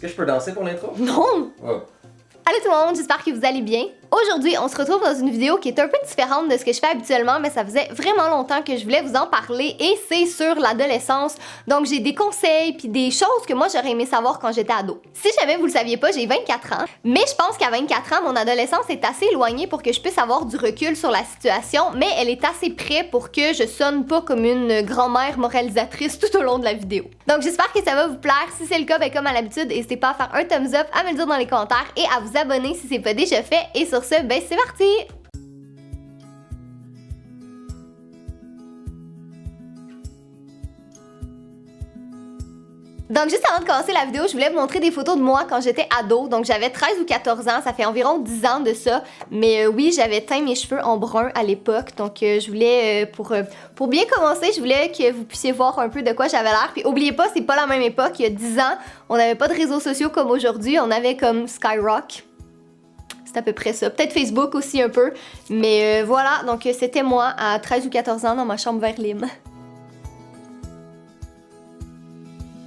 que je peux danser pour l'intro? Non! Oh. Allô tout le monde, j'espère que vous allez bien. Aujourd'hui, on se retrouve dans une vidéo qui est un peu différente de ce que je fais habituellement, mais ça faisait vraiment longtemps que je voulais vous en parler et c'est sur l'adolescence. Donc j'ai des conseils puis des choses que moi j'aurais aimé savoir quand j'étais ado. Si jamais vous le saviez pas, j'ai 24 ans, mais je pense qu'à 24 ans, mon adolescence est assez éloignée pour que je puisse avoir du recul sur la situation, mais elle est assez près pour que je sonne pas comme une grand-mère moralisatrice tout au long de la vidéo. Donc j'espère que ça va vous plaire. Si c'est le cas, ben comme à l'habitude, n'hésitez pas à faire un thumbs up, à me le dire dans les commentaires et à vous abonner si c'est pas déjà fait. Et sur ce, ben c'est parti! Donc juste avant de commencer la vidéo, je voulais vous montrer des photos de moi quand j'étais ado. Donc j'avais 13 ou 14 ans, ça fait environ 10 ans de ça. Mais oui, j'avais teint mes cheveux en brun à l'époque. Donc je voulais, pour bien commencer, je voulais que vous puissiez voir un peu de quoi j'avais l'air. Puis oubliez pas, c'est pas la même époque. Il y a 10 ans, on n'avait pas de réseaux sociaux comme aujourd'hui. On avait comme Skyrock. C'est à peu près ça. Peut-être Facebook aussi un peu. Mais voilà, donc c'était moi à 13 ou 14 ans dans ma chambre vert lime.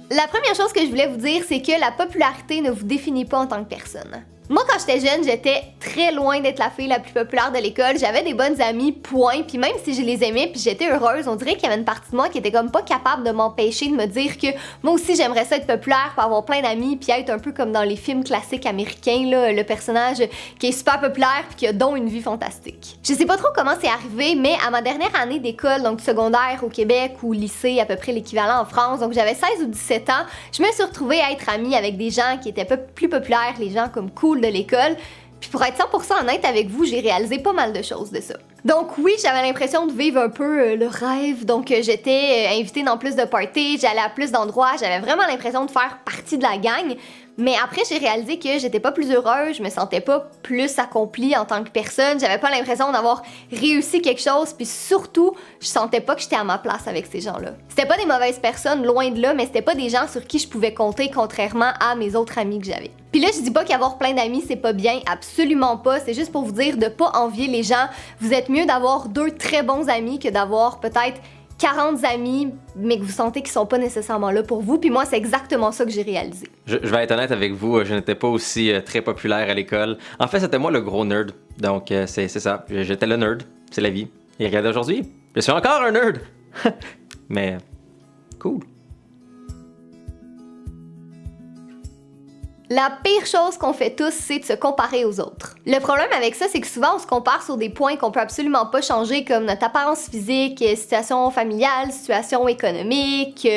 La première chose que je voulais vous dire, c'est que la popularité ne vous définit pas en tant que personne. Moi, quand j'étais jeune, j'étais très loin d'être la fille la plus populaire de l'école. J'avais des bonnes amies, point. Puis même si je les aimais puis j'étais heureuse, on dirait qu'il y avait une partie de moi qui était comme pas capable de m'empêcher de me dire que moi aussi j'aimerais ça être populaire pour avoir plein d'amis puis être un peu comme dans les films classiques américains, là, le personnage qui est super populaire puis qui a donc une vie fantastique. Je sais pas trop comment c'est arrivé, mais à ma dernière année d'école, donc secondaire au Québec ou lycée, à peu près l'équivalent en France, donc j'avais 16 ou 17 ans, je me suis retrouvée à être amie avec des gens qui étaient plus populaires, les gens comme cool de l'école. Puis pour être 100% honnête avec vous, j'ai réalisé pas mal de choses de ça. Donc oui, j'avais l'impression de vivre un peu le rêve, donc j'étais invitée dans plus de parties, j'allais à plus d'endroits, j'avais vraiment l'impression de faire partie de la gang. Mais après, j'ai réalisé que j'étais pas plus heureuse, je me sentais pas plus accomplie en tant que personne, j'avais pas l'impression d'avoir réussi quelque chose, puis surtout, je sentais pas que j'étais à ma place avec ces gens-là. C'était pas des mauvaises personnes, loin de là, mais c'était pas des gens sur qui je pouvais compter, contrairement à mes autres amis que j'avais. Puis là, je dis pas qu'avoir plein d'amis, c'est pas bien, absolument pas, c'est juste pour vous dire de pas envier les gens. Vous êtes mieux d'avoir 2 très bons amis que d'avoir peut-être 40 amis, mais que vous sentez qu'ils sont pas nécessairement là pour vous. Puis moi, c'est exactement ça que j'ai réalisé. Je vais être honnête avec vous, je n'étais pas aussi très populaire à l'école. En fait, c'était moi le gros nerd. Donc, c'est ça. J'étais le nerd. C'est la vie. Et regarde aujourd'hui, je suis encore un nerd. Mais, cool. La pire chose qu'on fait tous, c'est de se comparer aux autres. Le problème avec ça, c'est que souvent on se compare sur des points qu'on peut absolument pas changer, comme notre apparence physique, situation familiale, situation économique,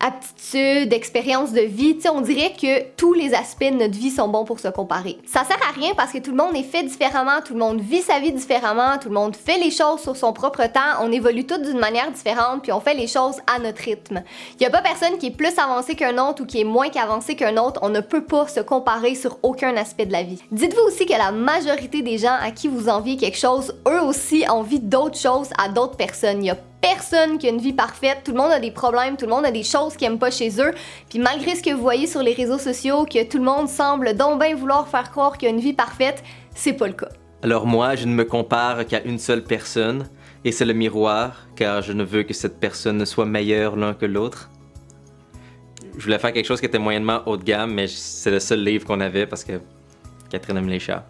aptitude, expérience de vie. Tu sais, on dirait que tous les aspects de notre vie sont bons pour se comparer. Ça sert à rien parce que tout le monde est fait différemment, tout le monde vit sa vie différemment, tout le monde fait les choses sur son propre temps, on évolue tous d'une manière différente, puis on fait les choses à notre rythme. Il y a pas personne qui est plus avancé qu'un autre ou qui est moins avancé qu'un autre, on ne peut pas se comparer sur aucun aspect de la vie. Dites-vous aussi que la majorité des gens à qui vous enviez quelque chose, eux aussi envient d'autres choses à d'autres personnes. Il y a personne qui a une vie parfaite, tout le monde a des problèmes, tout le monde a des choses qu'ils aiment pas chez eux, puis malgré ce que vous voyez sur les réseaux sociaux, que tout le monde semble donc bien vouloir faire croire qu'il y a une vie parfaite, c'est pas le cas. Alors moi, je ne me compare qu'à une seule personne, et c'est le miroir, car je ne veux que cette personne ne soit meilleure l'un que l'autre. Je voulais faire quelque chose qui était moyennement haut de gamme, mais c'est le seul livre qu'on avait parce que Catherine aime les chats.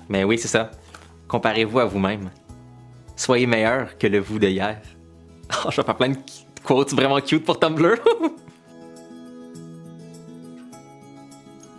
Mais oui, c'est ça. Comparez-vous à vous-même. Soyez meilleur que le vous de hier. Oh, je vais faire plein de quotes vraiment cute pour Tumblr.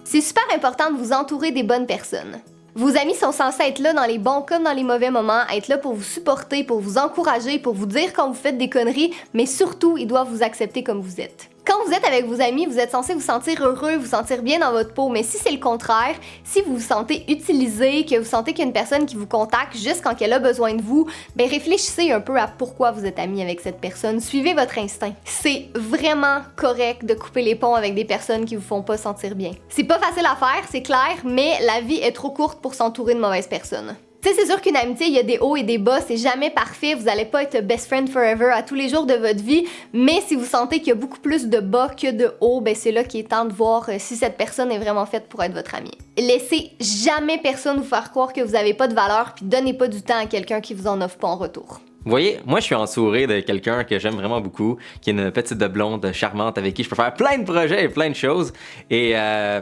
C'est super important de vous entourer des bonnes personnes. Vos amis sont censés être là dans les bons comme dans les mauvais moments, être là pour vous supporter, pour vous encourager, pour vous dire quand vous faites des conneries, mais surtout, ils doivent vous accepter comme vous êtes. Quand vous êtes avec vos amis, vous êtes censé vous sentir heureux, vous sentir bien dans votre peau, mais si c'est le contraire, si vous vous sentez utilisé, que vous sentez qu'il y a une personne qui vous contacte juste quand elle a besoin de vous, ben réfléchissez un peu à pourquoi vous êtes ami avec cette personne. Suivez votre instinct. C'est vraiment correct de couper les ponts avec des personnes qui vous font pas sentir bien. C'est pas facile à faire, c'est clair, mais la vie est trop courte pour s'entourer de mauvaises personnes. Tu sais, c'est sûr qu'une amitié, il y a des hauts et des bas, c'est jamais parfait, vous allez pas être best friend forever à tous les jours de votre vie, mais si vous sentez qu'il y a beaucoup plus de bas que de hauts, ben c'est là qu'il est temps de voir si cette personne est vraiment faite pour être votre amie. Laissez jamais personne vous faire croire que vous avez pas de valeur, puis donnez pas du temps à quelqu'un qui vous en offre pas en retour. Vous voyez, moi je suis entouré de quelqu'un que j'aime vraiment beaucoup, qui est une petite blonde charmante avec qui je peux faire plein de projets et plein de choses. Et je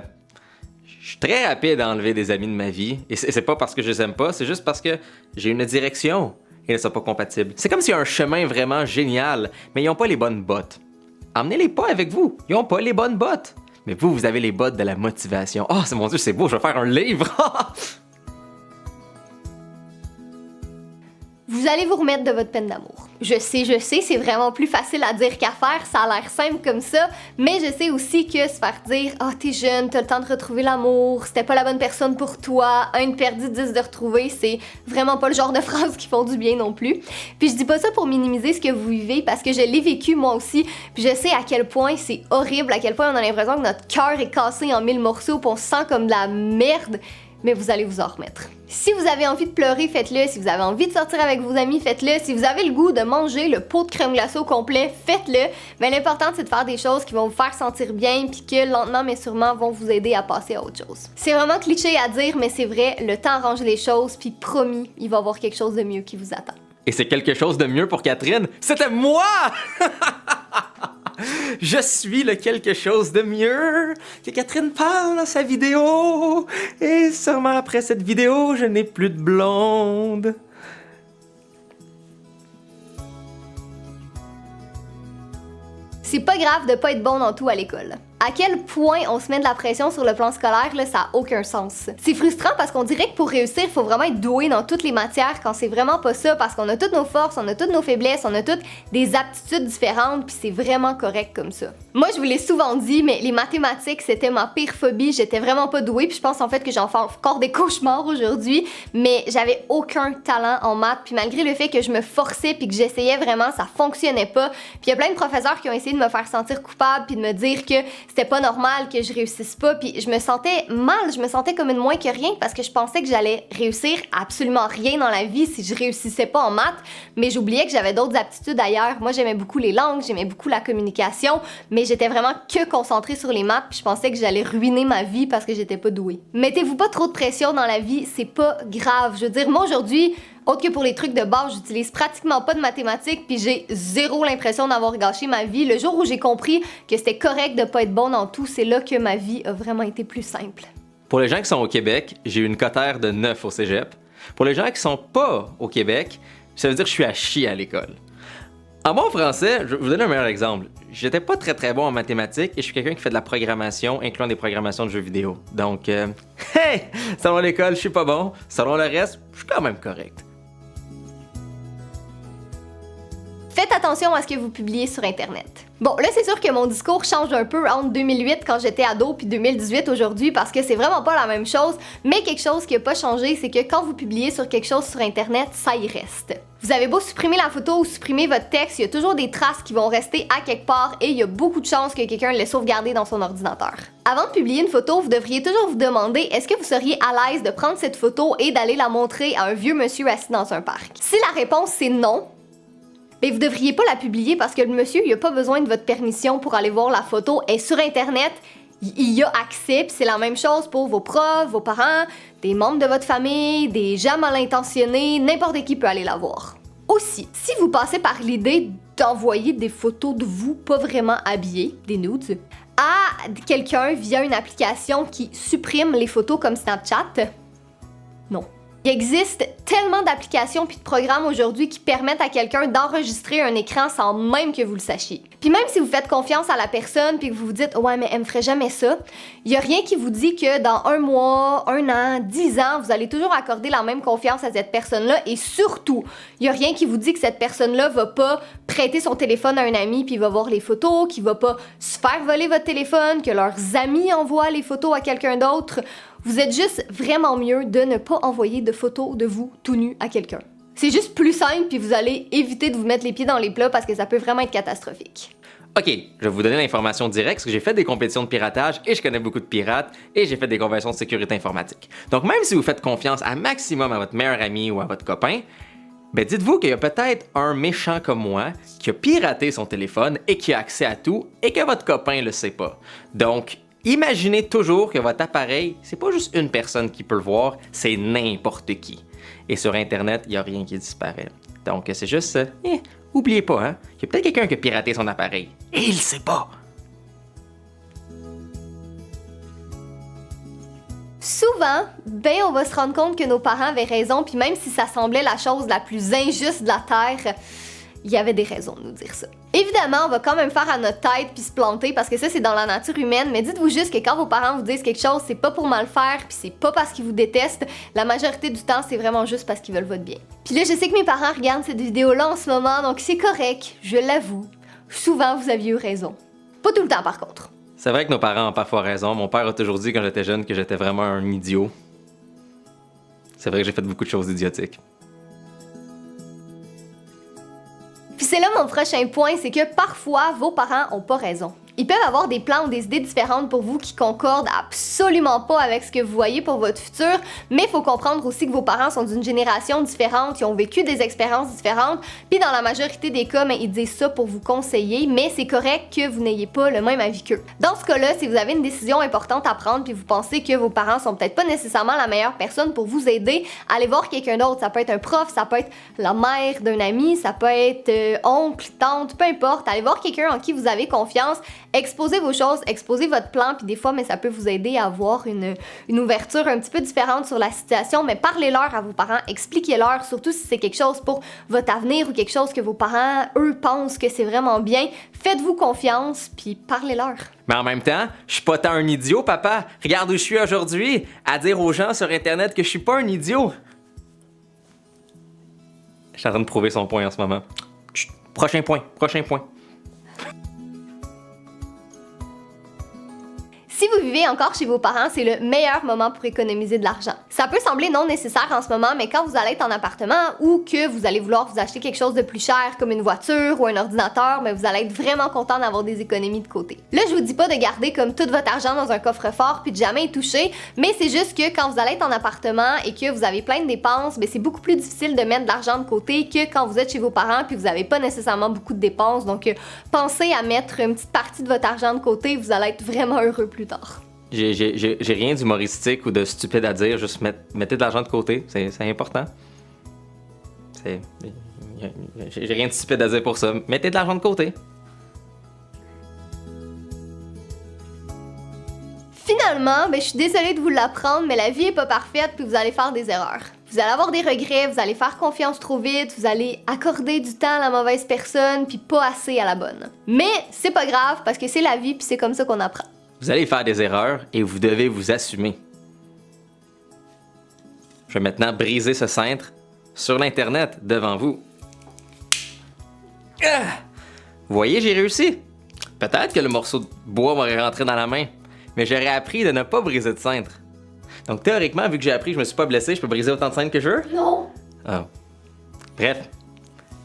suis très rapide à enlever des amis de ma vie. Et c'est pas parce que je les aime pas, c'est juste parce que j'ai une direction et elles sont pas compatibles. C'est comme s'il y a un chemin vraiment génial, mais ils ont pas les bonnes bottes. Emmenez-les pas avec vous, ils ont pas les bonnes bottes. Mais vous avez les bottes de la motivation. Oh, c'est mon Dieu, c'est beau, je vais faire un livre! Vous allez vous remettre de votre peine d'amour. Je sais, c'est vraiment plus facile à dire qu'à faire, ça a l'air simple comme ça, mais je sais aussi que se faire dire « Ah, t'es jeune, t'as le temps de retrouver l'amour, c'était pas la bonne personne pour toi, un de perdu, 10 de retrouver », c'est vraiment pas le genre de phrases qui font du bien non plus. Puis je dis pas ça pour minimiser ce que vous vivez, parce que je l'ai vécu moi aussi, puis je sais à quel point c'est horrible, à quel point on a l'impression que notre cœur est cassé en 1000 morceaux, puis on se sent comme de la merde, mais vous allez vous en remettre. Si vous avez envie de pleurer, faites-le. Si vous avez envie de sortir avec vos amis, faites-le. Si vous avez le goût de manger le pot de crème glacée au complet, faites-le. Mais l'important, c'est de faire des choses qui vont vous faire sentir bien puis que lentement mais sûrement vont vous aider à passer à autre chose. C'est vraiment cliché à dire, mais c'est vrai, le temps arrange les choses puis promis, il va y avoir quelque chose de mieux qui vous attend. Et c'est quelque chose de mieux pour Catherine. C'était moi! Je suis le quelque chose de mieux que Catherine parle dans sa vidéo. Et sûrement après cette vidéo, je n'ai plus de blonde. C'est pas grave de pas être bon dans tout à l'école. À quel point on se met de la pression sur le plan scolaire, là, ça a aucun sens. C'est frustrant parce qu'on dirait que pour réussir, il faut vraiment être doué dans toutes les matières quand c'est vraiment pas ça, parce qu'on a toutes nos forces, on a toutes nos faiblesses, on a toutes des aptitudes différentes, puis c'est vraiment correct comme ça. Moi, je vous l'ai souvent dit, mais les mathématiques, c'était ma pire phobie, j'étais vraiment pas douée, puis je pense en fait que j'en fais encore des cauchemars aujourd'hui, mais j'avais aucun talent en maths, puis malgré le fait que je me forçais puis que j'essayais vraiment, ça fonctionnait pas. Puis il y a plein de professeurs qui ont essayé de me faire sentir coupable puis de me dire que c'était pas normal que je réussisse pas, puis je me sentais mal, je me sentais comme une moins que rien parce que je pensais que j'allais réussir absolument rien dans la vie si je réussissais pas en maths, mais j'oubliais que j'avais d'autres aptitudes ailleurs. Moi, j'aimais beaucoup les langues, j'aimais beaucoup la communication, mais j'étais vraiment que concentrée sur les maths, puis je pensais que j'allais ruiner ma vie parce que j'étais pas douée. Mettez-vous pas trop de pression dans la vie, c'est pas grave. Je veux dire, moi aujourd'hui, autre que pour les trucs de base, j'utilise pratiquement pas de mathématiques puis j'ai zéro l'impression d'avoir gâché ma vie. Le jour où j'ai compris que c'était correct de pas être bon dans tout, c'est là que ma vie a vraiment été plus simple. Pour les gens qui sont au Québec, j'ai eu une cotère de 9 au cégep. Pour les gens qui sont pas au Québec, ça veut dire que je suis à chier à l'école. En bon français, je vais vous donner un meilleur exemple. J'étais pas très bon en mathématiques et je suis quelqu'un qui fait de la programmation, incluant des programmations de jeux vidéo. Donc, hey! Selon l'école, je suis pas bon. Selon le reste, je suis quand même correct. Faites attention à ce que vous publiez sur Internet. Bon, là, c'est sûr que mon discours change un peu entre 2008 quand j'étais ado puis 2018 aujourd'hui parce que c'est vraiment pas la même chose, mais quelque chose qui a pas changé, c'est que quand vous publiez sur quelque chose sur Internet, ça y reste. Vous avez beau supprimer la photo ou supprimer votre texte, il y a toujours des traces qui vont rester à quelque part et il y a beaucoup de chances que quelqu'un l'ait sauvegardé dans son ordinateur. Avant de publier une photo, vous devriez toujours vous demander est-ce que vous seriez à l'aise de prendre cette photo et d'aller la montrer à un vieux monsieur assis dans un parc. Si la réponse c'est non, mais vous devriez pas la publier parce que le monsieur, il a pas besoin de votre permission pour aller voir la photo. Elle est sur Internet, il y a accès, puis c'est la même chose pour vos profs, vos parents, des membres de votre famille, des gens mal intentionnés, n'importe qui peut aller la voir. Aussi, si vous passez par l'idée d'envoyer des photos de vous pas vraiment habillés, des nudes, à quelqu'un via une application qui supprime les photos comme Snapchat, non. Il existe tellement d'applications puis de programmes aujourd'hui qui permettent à quelqu'un d'enregistrer un écran sans même que vous le sachiez. Puis même si vous faites confiance à la personne puis que vous vous dites « Ouais, mais elle me ferait jamais ça », il y a rien qui vous dit que dans 1 mois, 1 an, 10 ans, vous allez toujours accorder la même confiance à cette personne-là et surtout, il y a rien qui vous dit que cette personne-là va pas prêter son téléphone à un ami puis va voir les photos, qu'il va pas se faire voler votre téléphone, que leurs amis envoient les photos à quelqu'un d'autre. Vous êtes juste vraiment mieux de ne pas envoyer de photos de vous tout nu à quelqu'un. C'est juste plus simple puis vous allez éviter de vous mettre les pieds dans les plats parce que ça peut vraiment être catastrophique. Ok, je vais vous donner l'information directe parce que j'ai fait des compétitions de piratage et je connais beaucoup de pirates et j'ai fait des conventions de sécurité informatique. Donc même si vous faites confiance un maximum à votre meilleur ami ou à votre copain, ben dites-vous qu'il y a peut-être un méchant comme moi qui a piraté son téléphone et qui a accès à tout et que votre copain le sait pas. Donc, imaginez toujours que votre appareil, c'est pas juste une personne qui peut le voir, c'est n'importe qui. Et sur Internet, il n'y a rien qui disparaît. Donc, c'est juste... oubliez pas, hein, qu'il y a peut-être quelqu'un qui a piraté son appareil. Et il sait pas. Souvent, on va se rendre compte que nos parents avaient raison, puis même si ça semblait la chose la plus injuste de la Terre, il y avait des raisons de nous dire ça. Évidemment, on va quand même faire à notre tête puis se planter parce que ça, c'est dans la nature humaine, mais dites-vous juste que quand vos parents vous disent quelque chose, c'est pas pour mal faire puis c'est pas parce qu'ils vous détestent. La majorité du temps, c'est vraiment juste parce qu'ils veulent votre bien. Puis là, je sais que mes parents regardent cette vidéo-là en ce moment, donc c'est correct, je l'avoue. Souvent, vous aviez eu raison. Pas tout le temps, par contre. C'est vrai que nos parents ont parfois raison. Mon père a toujours dit quand j'étais jeune que j'étais vraiment un idiot. C'est vrai que j'ai fait beaucoup de choses idiotiques. Puis c'est là mon prochain point, c'est que parfois, vos parents ont pas raison. Ils peuvent avoir des plans ou des idées différentes pour vous qui concordent absolument pas avec ce que vous voyez pour votre futur, mais il faut comprendre aussi que vos parents sont d'une génération différente, ils ont vécu des expériences différentes, puis dans la majorité des cas, ils disent ça pour vous conseiller, mais c'est correct que vous n'ayez pas le même avis qu'eux. Dans ce cas-là, si vous avez une décision importante à prendre puis vous pensez que vos parents sont peut-être pas nécessairement la meilleure personne pour vous aider, allez voir quelqu'un d'autre. Ça peut être un prof, ça peut être la mère d'un ami, ça peut être oncle, tante, peu importe. Allez voir quelqu'un en qui vous avez confiance. Exposez vos choses, exposez votre plan, puis des fois, ça peut vous aider à avoir une ouverture un petit peu différente sur la situation, mais parlez-leur à vos parents, expliquez-leur, surtout si c'est quelque chose pour votre avenir ou quelque chose que vos parents, eux, pensent que c'est vraiment bien. Faites-vous confiance, puis parlez-leur. Mais en même temps, je suis pas tant un idiot, papa. Regarde où je suis aujourd'hui, à dire aux gens sur Internet que je suis pas un idiot. Je suis en train de prouver son point en ce moment. Chut, prochain point. Si vous vivez encore chez vos parents, c'est le meilleur moment pour économiser de l'argent. Ça peut sembler non nécessaire en ce moment, mais quand vous allez être en appartement ou que vous allez vouloir vous acheter quelque chose de plus cher comme une voiture ou un ordinateur, vous allez être vraiment content d'avoir des économies de côté. Là, je vous dis pas de garder comme tout votre argent dans un coffre-fort puis de jamais y toucher, mais c'est juste que quand vous allez être en appartement et que vous avez plein de dépenses, c'est beaucoup plus difficile de mettre de l'argent de côté que quand vous êtes chez vos parents puis vous avez pas nécessairement beaucoup de dépenses. Donc, pensez à mettre une petite partie de votre argent de côté, vous allez être vraiment heureux plus tard. J'ai rien d'humoristique ou de stupide à dire, juste mettez de l'argent de côté, c'est important. J'ai rien de stupide à dire pour ça, mettez de l'argent de côté. Finalement, je suis désolée de vous l'apprendre, mais la vie est pas parfaite puis vous allez faire des erreurs. Vous allez avoir des regrets, vous allez faire confiance trop vite, vous allez accorder du temps à la mauvaise personne puis pas assez à la bonne. Mais c'est pas grave parce que c'est la vie puis c'est comme ça qu'on apprend. Vous allez faire des erreurs et vous devez vous assumer. Je vais maintenant briser ce cintre sur l'Internet devant vous. Ah! Vous voyez, j'ai réussi. Peut-être que le morceau de bois m'aurait rentré dans la main, mais j'aurais appris de ne pas briser de cintre. Donc théoriquement, vu que j'ai appris que je me suis pas blessé, je peux briser autant de cintres que je veux? Non! Oh. Bref,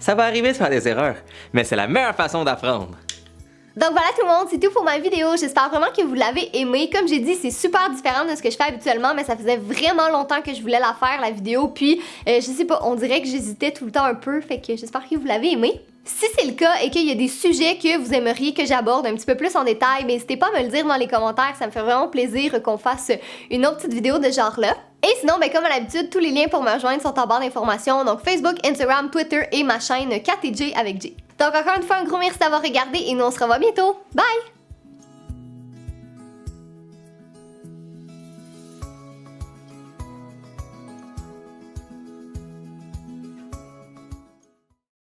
ça va arriver de faire des erreurs, mais c'est la meilleure façon d'apprendre. Donc voilà tout le monde, c'est tout pour ma vidéo. J'espère vraiment que vous l'avez aimé. Comme j'ai dit, c'est super différent de ce que je fais habituellement, mais ça faisait vraiment longtemps que je voulais la faire, la vidéo. Puis, je sais pas, on dirait que j'hésitais tout le temps un peu, fait que j'espère que vous l'avez aimé. Si c'est le cas et qu'il y a des sujets que vous aimeriez que j'aborde un petit peu plus en détail, n'hésitez pas à me le dire dans les commentaires, ça me fait vraiment plaisir qu'on fasse une autre petite vidéo de ce genre-là. Et sinon, comme à l'habitude, tous les liens pour me rejoindre sont en barre d'informations, donc Facebook, Instagram, Twitter et ma chaîne KTJ avec J. Donc encore une fois, un gros merci d'avoir regardé et nous on se revoit bientôt. Bye!